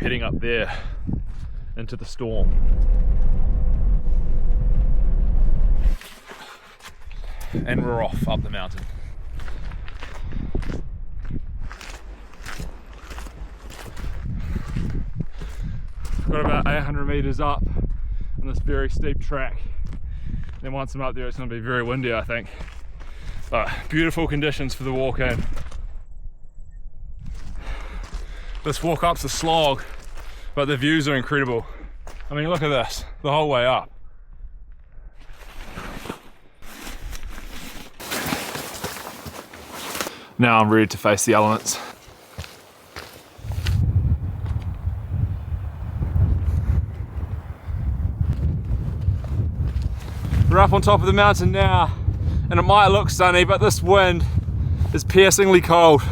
heading up there into the storm. And we're off up the mountain. Got about 800 meters up on this very steep track. Then once I'm up there, it's going to be very windy, I think. But beautiful conditions for the walk in. This walk up's a slog, but the views are incredible. I mean, look at this, the whole way up. Now I'm ready to face the elements. We're up on top of the mountain now, and it might look sunny, but this wind is piercingly cold.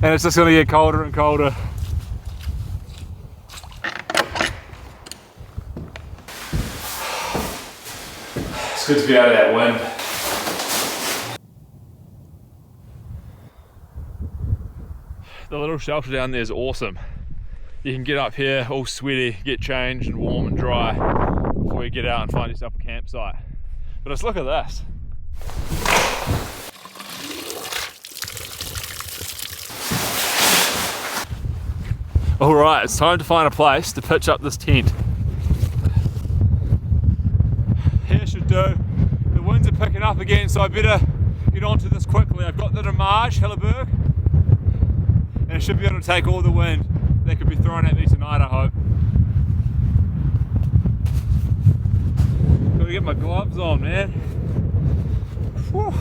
And it's just gonna get colder and colder. It's good to be out of that wind. The little shelter down there is awesome. You can get up here all sweaty, get changed and warm and dry before you get out and find yourself a campsite. But just look at this. Alright, it's time to find a place to pitch up this tent. Here should do. The winds are picking up again, so I better get onto this quickly. I've got the Damage Helleberg, and it should be able to take all the wind that could be thrown at me tonight, I hope. Gotta get my gloves on, man. Whew.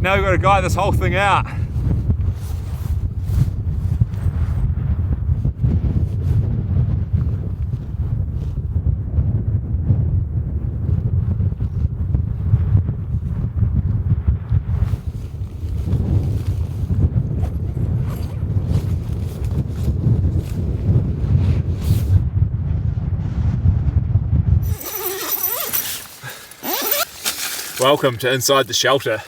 Now we've got to guide this whole thing out. Welcome to inside the shelter.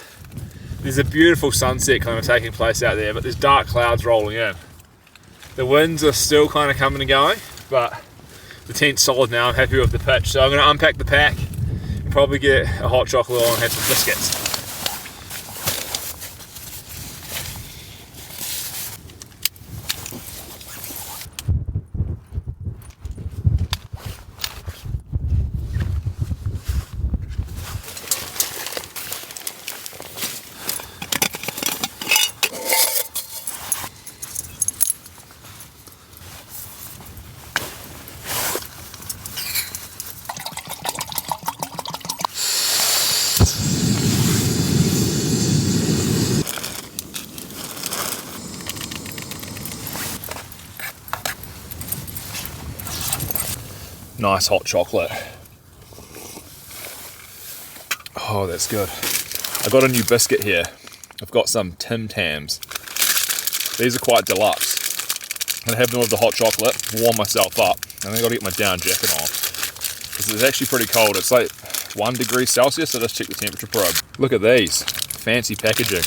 There's a beautiful sunset kind of taking place out there, but there's dark clouds rolling in. The winds are still kind of coming and going, but the tent's solid now. I'm happy with the pitch. So I'm going to unpack the pack and probably get a hot chocolate on and have some biscuits. Nice hot chocolate. Oh, that's good. I got a new biscuit here. I've got some Tim Tams. These are quite deluxe. I'm gonna have them with the hot chocolate, warm myself up, and then I gotta get my down jacket on. Because it's actually pretty cold. It's like 1 degree Celsius, so let's check the temperature probe. Look at these, fancy packaging.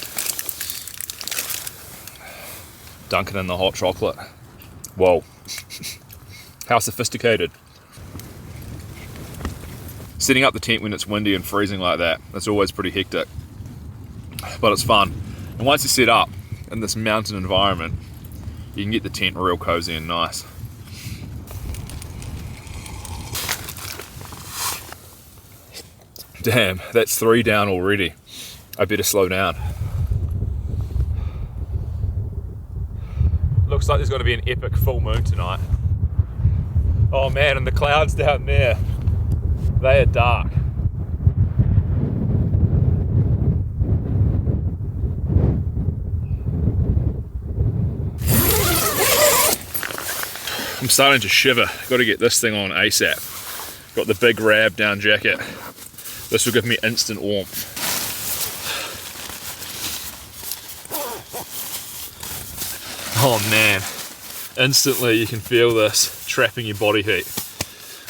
Dunking in the hot chocolate. Whoa. How sophisticated. Setting up the tent when it's windy and freezing like that, that's always pretty hectic, but it's fun. And once you set up in this mountain environment, you can get the tent real cozy and nice. Damn, that's 3 down already. I better slow down. Looks like there's going to be an epic full moon tonight. Oh man, and the clouds down there, they are dark. I'm starting to shiver. Got to get this thing on ASAP. Got the big Rab down jacket. This will give me instant warmth. Oh man, instantly you can feel this trapping your body heat.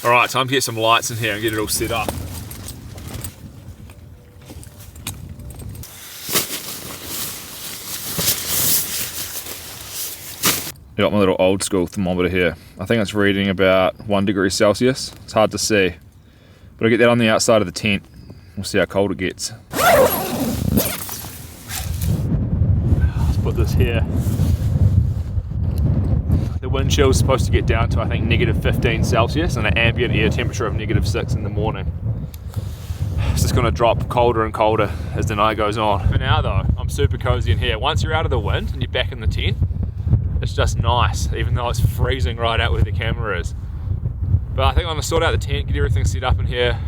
All right, time to get some lights in here and get it all set up. I got my little old school thermometer here. I think it's reading about 1 degree Celsius. It's hard to see, but I'll get that on the outside of the tent. We'll see how cold it gets. Let's put this here. The wind chill is supposed to get down to, I think, -15 Celsius and an ambient air temperature of -6 in the morning. It's just going to drop colder and colder as the night goes on. For now though, I'm super cozy in here. Once you're out of the wind and you're back in the tent, it's just nice, even though it's freezing right out where the camera is. But I think I'm going to sort out the tent, get everything set up in here,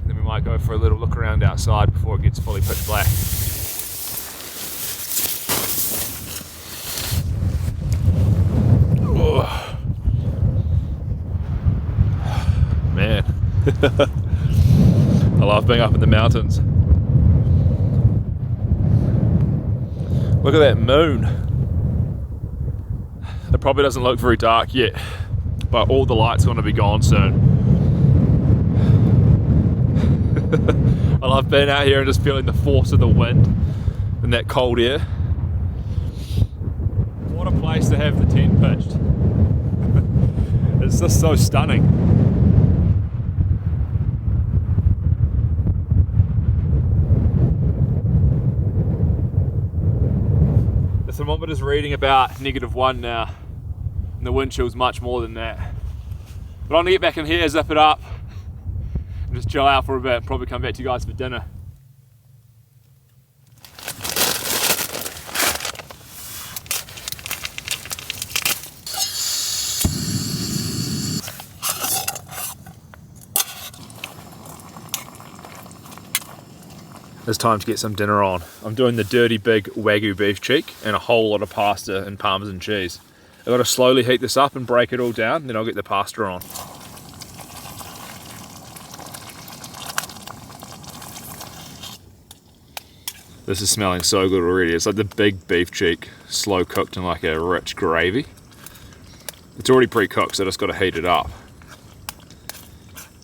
then we might go for a little look around outside before it gets fully pitch black. Oh. Man, I love being up in the mountains. Look at that moon. It probably doesn't look very dark yet, but all the light's going to be gone soon. I love being out here and just feeling the force of the wind and that cold air. What a place to have the tent pitched. It's just so stunning. The thermometer's reading about -1 now. And the wind chill's much more than that. But I'm gonna get back in here, zip it up, and just chill out for a bit and probably come back to you guys for dinner. It's time to get some dinner on. I'm doing the dirty big Wagyu beef cheek and a whole lot of pasta and Parmesan cheese. I've got to slowly heat this up and break it all down, and then I'll get the pasta on. This is smelling so good already. It's like the big beef cheek, slow cooked in like a rich gravy. It's already pre-cooked, so I just got to heat it up.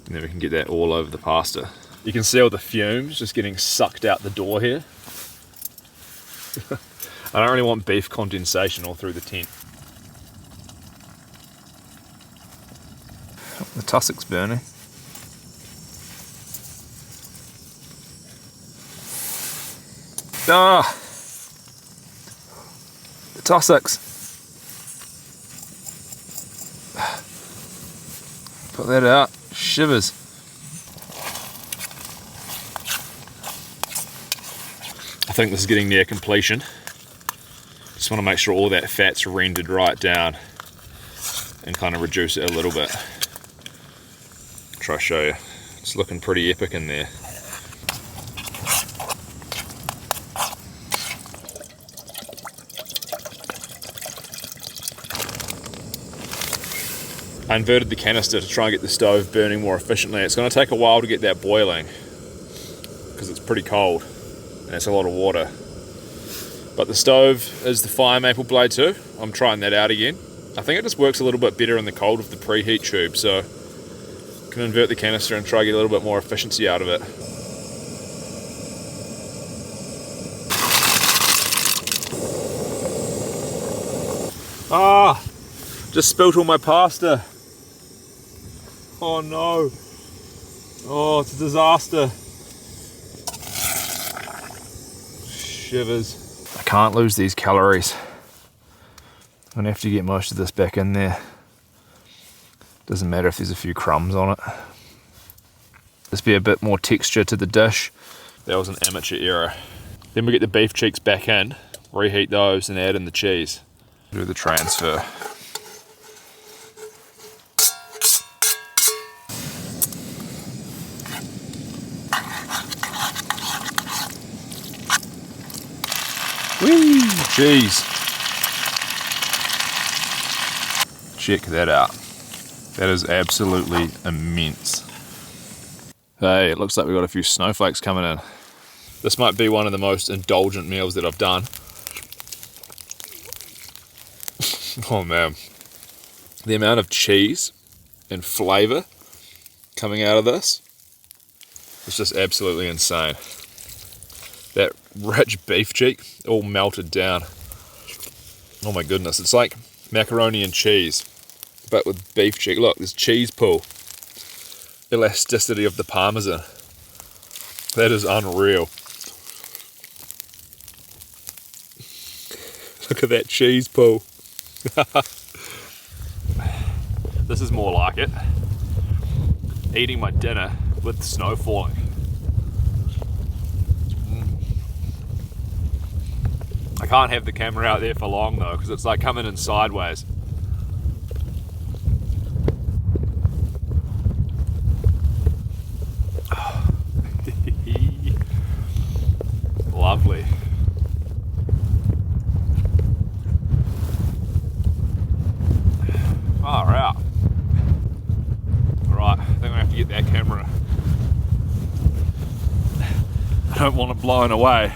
And then we can get that all over the pasta. You can see all the fumes just getting sucked out the door here. I don't really want beef condensation all through the tent. The tussock's burning. Ah! The tussocks. Put that out. Shivers. I think this is getting near completion. Just want to make sure all that fat's rendered right down and kind of reduce it a little bit. Try to show you. It's looking pretty epic in there. I inverted the canister to try and get the stove burning more efficiently. It's going to take a while to get that boiling because it's pretty cold and it's a lot of water. But the stove is the fire maple blade too. I'm trying that out again. I think it just works a little bit better in the cold with the preheat tube, so I can invert the canister and try to get a little bit more efficiency out of it. Ah! Just spilt all my pasta. Oh no. Oh, it's a disaster. Shivers. I can't lose these calories. I'm gonna have to get most of this back in there. Doesn't matter if there's a few crumbs on it. This be a bit more texture to the dish. That was an amateur error. Then we get the beef cheeks back in, reheat those and add in the cheese. Do the transfer. Whee! Cheese. Check that out. That is absolutely immense. Hey, it looks like we've got a few snowflakes coming in. This might be one of the most indulgent meals that I've done. Oh man. The amount of cheese and flavour coming out of this is just absolutely insane. That rich beef cheek all melted down. Oh my goodness, it's like macaroni and cheese, but with beef cheek. Look, there's cheese pull. Elasticity of the parmesan. That is unreal. Look at that cheese pull. This is more like it. Eating my dinner with snow falling. I can't have the camera out there for long though, because it's like coming in sideways. Lovely. Far out. Alright, I think I have to get that camera. I don't want it blown away.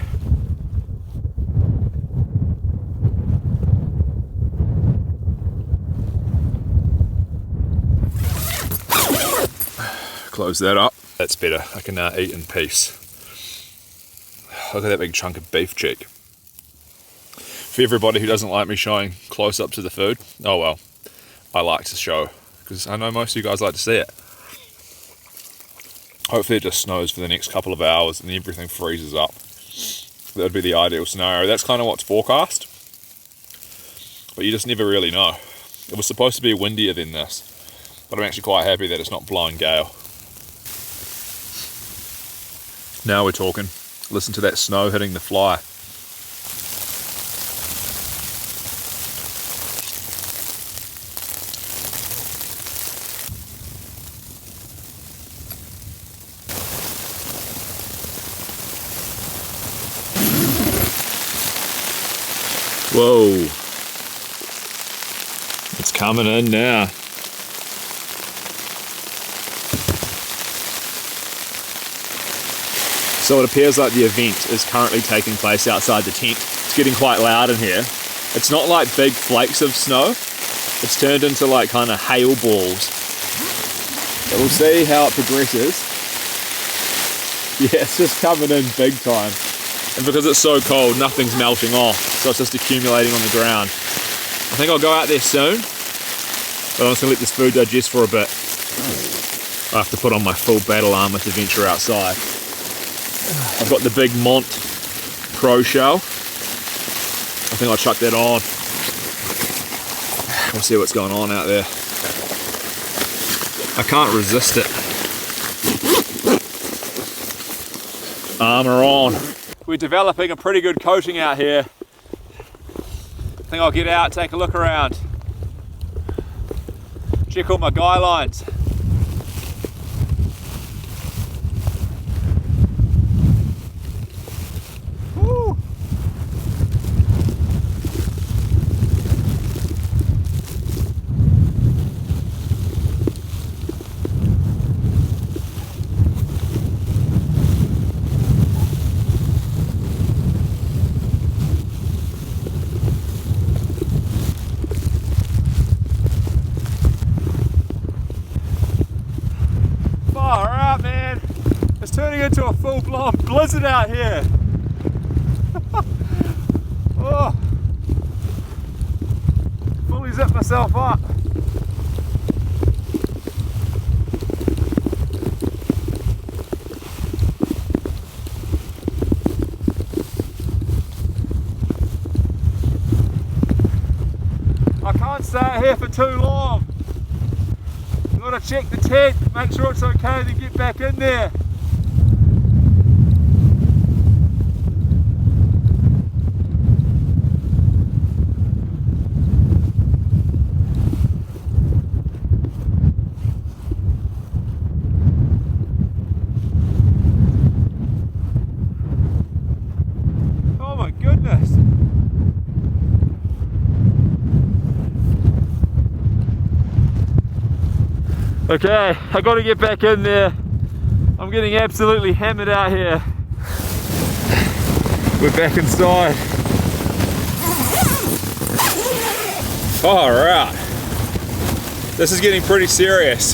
Close that up. That's better. I can now eat in peace. Look at that big chunk of beef cheek. For everybody who doesn't like me showing close-ups of the food, oh well, I like to show, because I know most of you guys like to see it. Hopefully it just snows for the next couple of hours and everything freezes up. That would be the ideal scenario. That's kind of what's forecast, but you just never really know. It was supposed to be windier than this, but I'm actually quite happy that it's not blowing gale. Now we're talking. Listen to that snow hitting the fly. Whoa. It's coming in now. So it appears like the event is currently taking place outside the tent. It's getting quite loud in here. It's not like big flakes of snow. It's turned into like kind of hail balls. But we'll see how it progresses. Yeah, it's just coming in big time. And because it's so cold, nothing's melting off. So it's just accumulating on the ground. I think I'll go out there soon. But I'm just gonna let this food digest for a bit. I have to put on my full battle armor to venture outside. I've got the big Mont Pro shell. I think I'll chuck that on. We'll see what's going on out there. I can't resist it. Armor on. We're developing a pretty good coating out here. I think I'll get out, take a look around. Check all my guy lines. Into a full-blown blizzard out here. Oh, fully zipped myself up. I can't stay out here for too long. Gotta check the tent, make sure it's okay, then get back in there. Oh my goodness. Okay, I gotta get back in there. I'm getting absolutely hammered out here. We're back inside. Alright. This is getting pretty serious.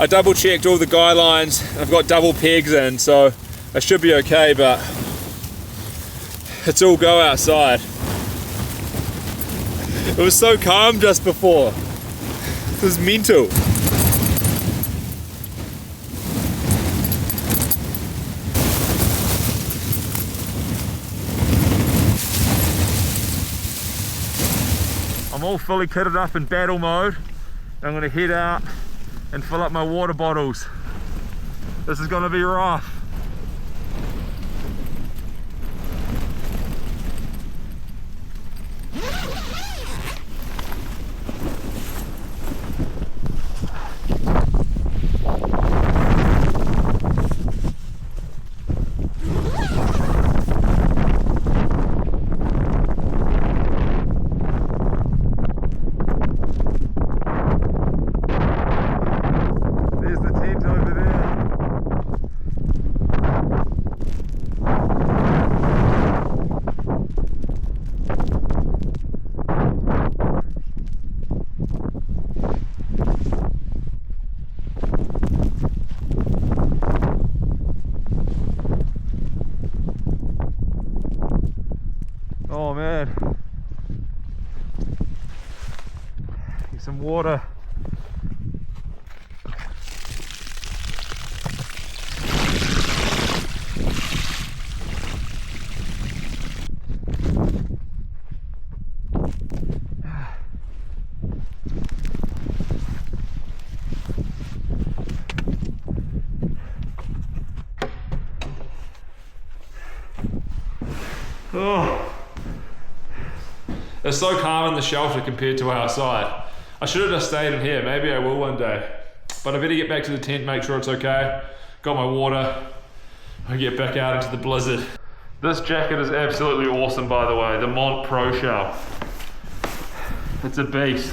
I double checked all the guidelines. I've got double pegs in, so I should be okay, but it's all go outside. It was so calm just before. It was mental. I'm all fully kitted up in battle mode. I'm gonna head out and fill up my water bottles. This is gonna be rough. Oh man, get some water. Oh. It's so calm in the shelter compared to outside. I should have just stayed in here. Maybe I will one day. But I better get back to the tent, make sure it's okay. Got my water. I get back out into the blizzard. This jacket is absolutely awesome, by the way. The Mont Pro Shell. It's a beast.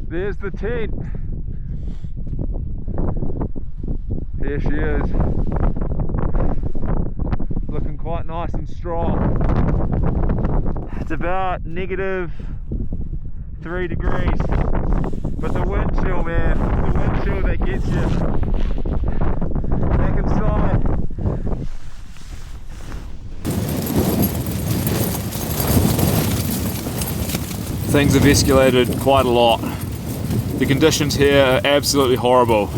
There's the tent. There she is. Looking quite nice and strong. It's about -3 degrees. But the wind chill, man. The wind chill that gets you. Back inside. Things have escalated quite a lot. The conditions here are absolutely horrible.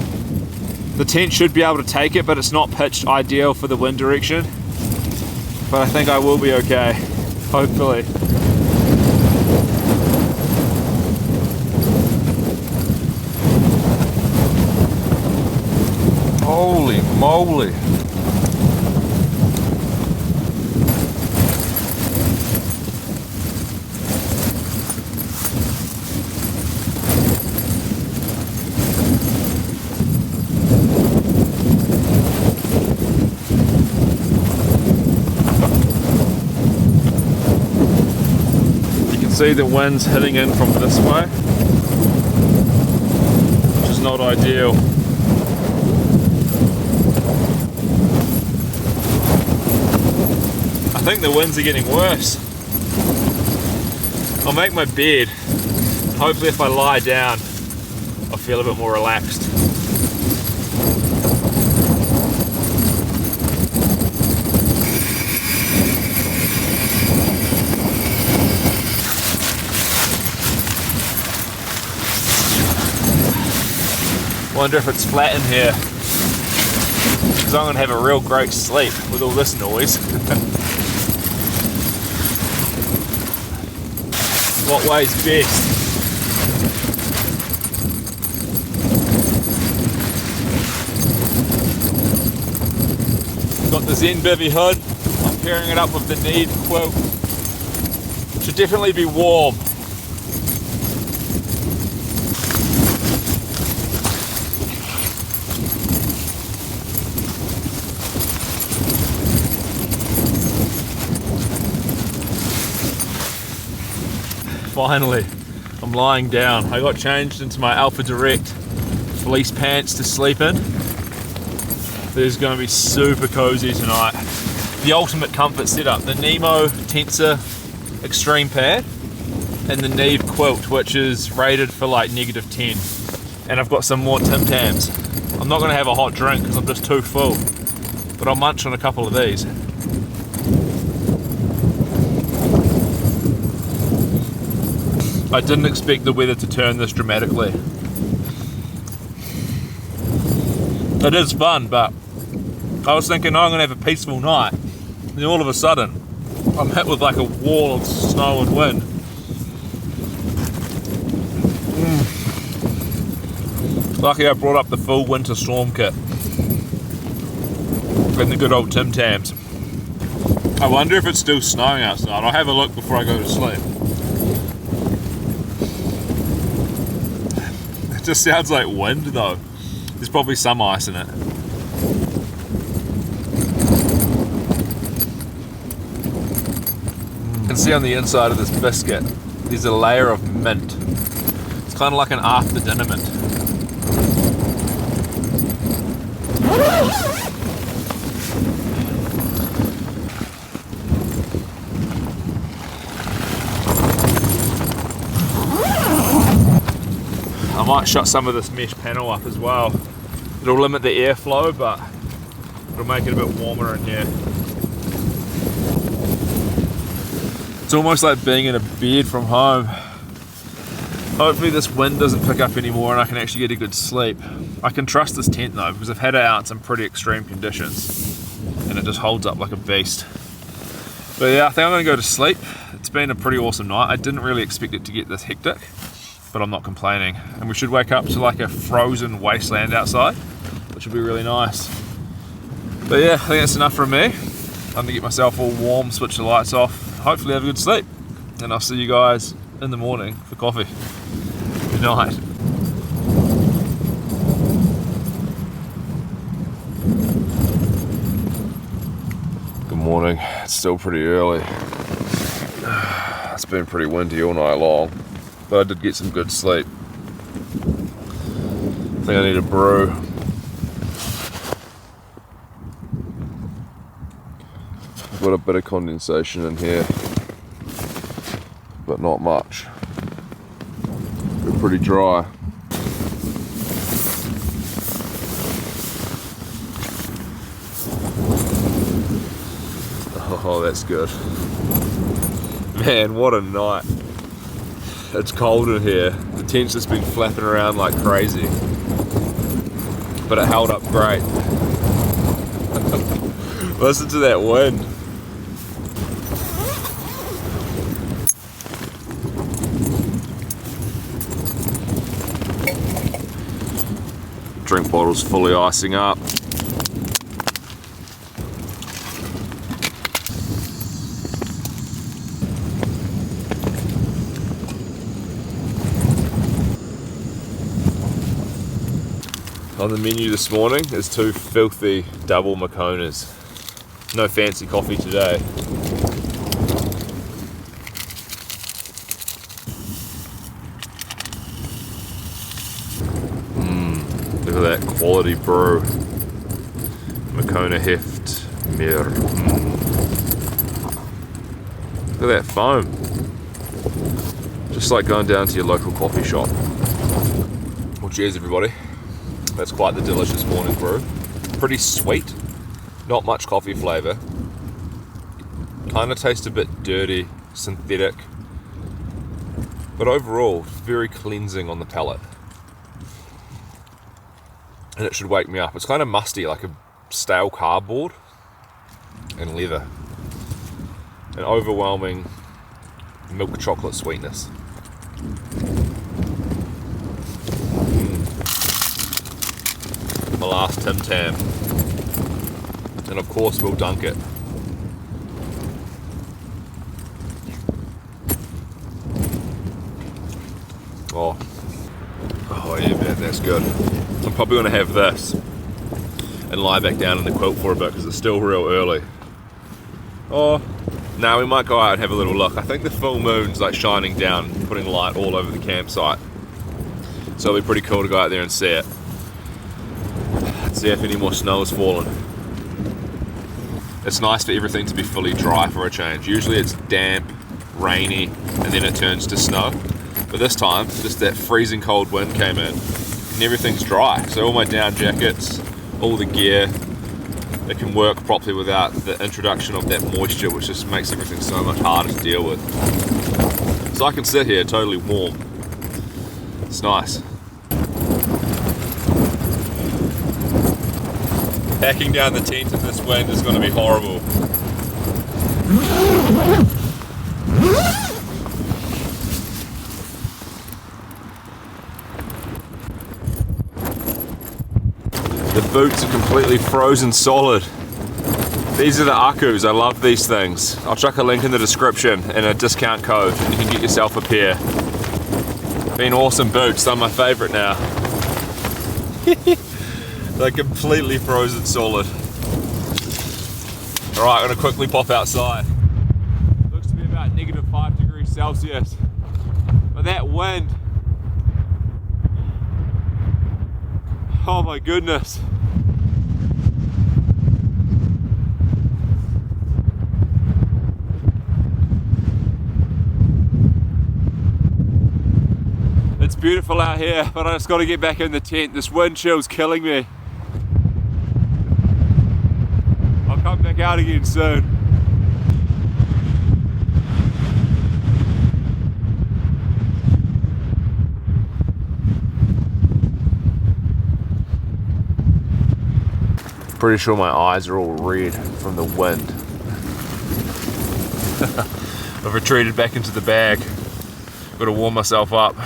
The tent should be able to take it, but it's not pitched ideal for the wind direction. But I think I will be okay, hopefully. Holy moly. See the wind's hitting in from this way, which is not ideal. I think the winds are getting worse. I'll make my bed. Hopefully if I lie down, I'll feel a bit more relaxed. Wonder if it's flat in here. because I'm going to have a real great sleep with all this noise. What way's best? Got the Zen Bivy hood. I'm pairing it up with the Neve quilt. Should definitely be warm. Finally, I'm lying down. I got changed into my Alpha Direct fleece pants to sleep in. This is going to be super cozy tonight. The ultimate comfort setup, the Nemo Tensor Extreme Pad and the Neve quilt, which is rated for like -10. And I've got some more Tim Tams. I'm not going to have a hot drink because I'm just too full, but I'll munch on a couple of these. I didn't expect the weather to turn this dramatically. It is fun, but I was thinking, oh, I'm going to have a peaceful night. And then all of a sudden, I'm hit with like a wall of snow and wind. Lucky I brought up the full winter storm kit. And the good old Tim Tams. I wonder if it's still snowing outside. I'll have a look before I go to sleep. It just sounds like wind though. There's probably some ice in it. You can see on the inside of this biscuit, there's a layer of mint. It's kind of like an after dinner mint. I might shut some of this mesh panel up as well. It'll limit the airflow, but it'll make it a bit warmer in here. It's almost like being in a bed from home. Hopefully this wind doesn't pick up anymore and I can actually get a good sleep. I can trust this tent though, because I've had it out in some pretty extreme conditions and it just holds up like a beast. But yeah, I think I'm gonna go to sleep. It's been a pretty awesome night. I didn't really expect it to get this hectic, but I'm not complaining. And we should wake up to like a frozen wasteland outside, which would be really nice. But yeah, I think that's enough from me. I'm gonna get myself all warm, switch the lights off, hopefully have a good sleep. And I'll see you guys in the morning for coffee. Good night. Good morning. It's still pretty early. It's been pretty windy all night long, but I did get some good sleep. I think I need a brew. I've got a bit of condensation in here, but not much. They're pretty dry. Oh, that's good. Man, what a night. It's cold in here. The tent's just been flapping around like crazy. But it held up great. Listen to that wind. Drink bottle's fully icing up. On the menu this morning is 2 filthy double Mokonas. No fancy coffee today. Look at that quality brew. Mokona Heft Mir. Look at that foam. Just like going down to your local coffee shop. Well, cheers everybody. That's quite the delicious morning brew. Pretty sweet, not much coffee flavour. Kind of tastes a bit dirty, synthetic, but overall very cleansing on the palate. And it should wake me up. It's kind of musty, like a stale cardboard and leather. An overwhelming milk chocolate sweetness. My last Tim Tam. And of course we'll dunk it. Oh yeah, man, that's good. I'm probably gonna have this and lie back down in the quilt for a bit because it's still real early. Oh, now we might go out and have a little look. I think the full moon's like shining down, putting light all over the campsite. So it'll be pretty cool to go out there and see it. See if any more snow has fallen. It's nice for everything to be fully dry for a change. Usually it's damp, rainy, and then it turns to snow. But this time, just that freezing cold wind came in and everything's dry. So all my down jackets, all the gear, it can work properly without the introduction of that moisture, which just makes everything so much harder to deal with. So I can sit here totally warm. It's nice. Packing down the tent in this wind is going to be horrible. The boots are completely frozen solid. These are the Akus. I love these things. I'll chuck a link in the description and a discount code and you can get yourself a pair. Been awesome boots. They're my favorite now. They're completely frozen solid. Alright, I'm gonna quickly pop outside. Looks to be about -5 degrees Celsius. But that wind, oh my goodness. It's beautiful out here, but I just got to get back in the tent. This wind chill's killing me. I'll come back out again soon. Pretty sure my eyes are all red from the wind. I've retreated back into the bag. Got to warm myself up.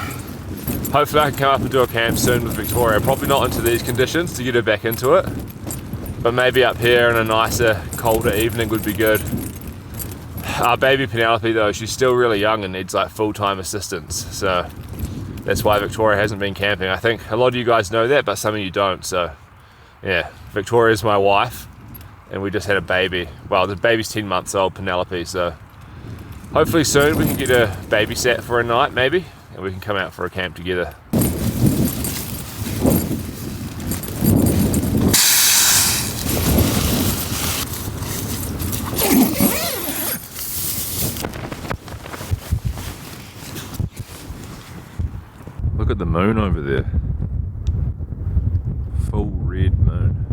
Hopefully I can come up and do a camp soon with Victoria. Probably not into these conditions to get her back into it. But maybe up here in a nicer, colder evening would be good. Our baby Penelope though, she's still really young and needs like full-time assistance. So that's why Victoria hasn't been camping. I think a lot of you guys know that, but some of you don't. So yeah, Victoria's my wife and we just had a baby. Well, the baby's 10 months old, Penelope, so hopefully soon we can get her babysat for a night maybe and we can come out for a camp together. Look at the moon over there. Full red moon.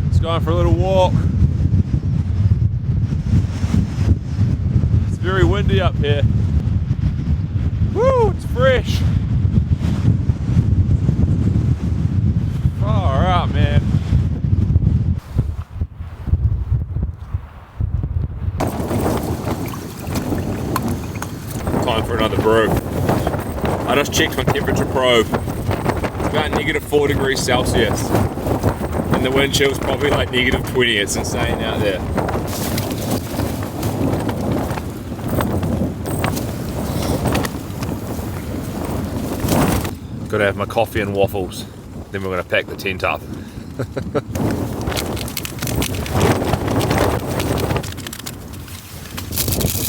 Let's go for a little walk. It's very windy up here. Woo, it's fresh. Far out, man. Time for another brew. I just checked my temperature probe. It's about -4 degrees Celsius. And the wind chill's probably like -20. It's insane out there. Gotta have my coffee and waffles. Then we're gonna pack the tent up.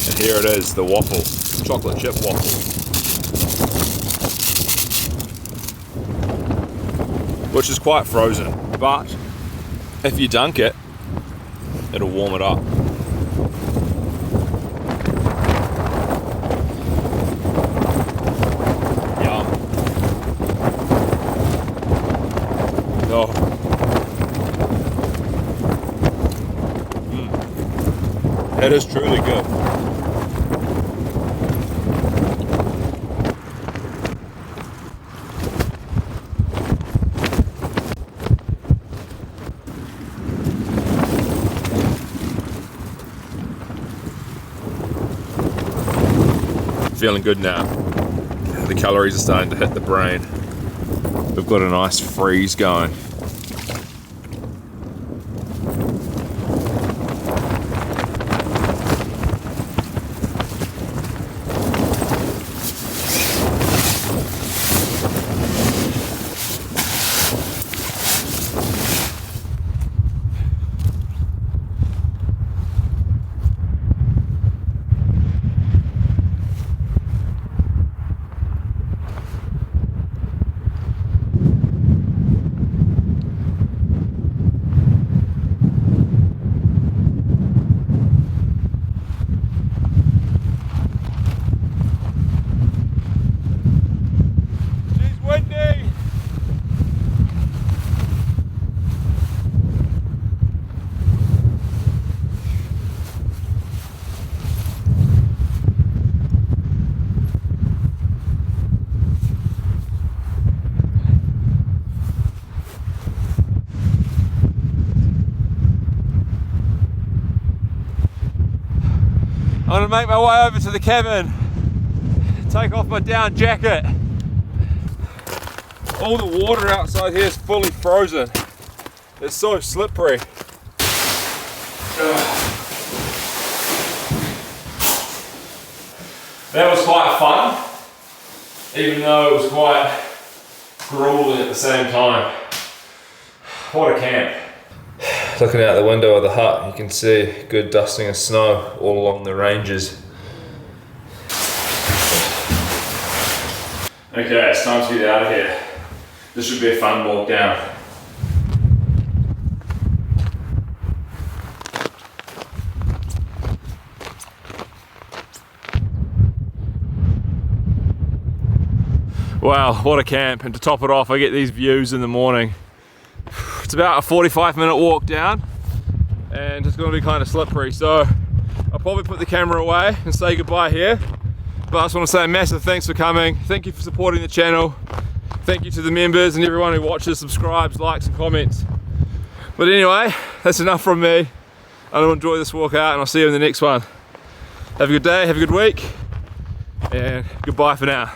And here it is, the waffle. Chocolate chip waffle. Which is quite frozen, but if you dunk it, it'll warm it up. Yum. Oh. That is truly good. feeling good now. The calories are starting to hit the brain. We've got a nice freeze going. I'm gonna make my way over to the cabin, take off my down jacket. All the water outside here is fully frozen. It's so slippery. That was quite fun, even though it was quite grueling at the same time. What a camp. Looking out the window of the hut, you can see good dusting of snow all along the ranges. Okay, it's time to get out of here. This should be a fun walk down. Wow, what a camp. And to top it off, I get these views in the morning. It's about a 45-minute walk down and it's going to be kind of slippery, so I'll probably put the camera away and say goodbye here. But I just want to say a massive thanks for coming. Thank you for supporting the channel. Thank you to the members and everyone who watches, subscribes, likes and comments. But anyway, that's enough from me. I'm going to enjoy this walk out and I'll see you in the next one. Have a good day, have a good week, and goodbye for now.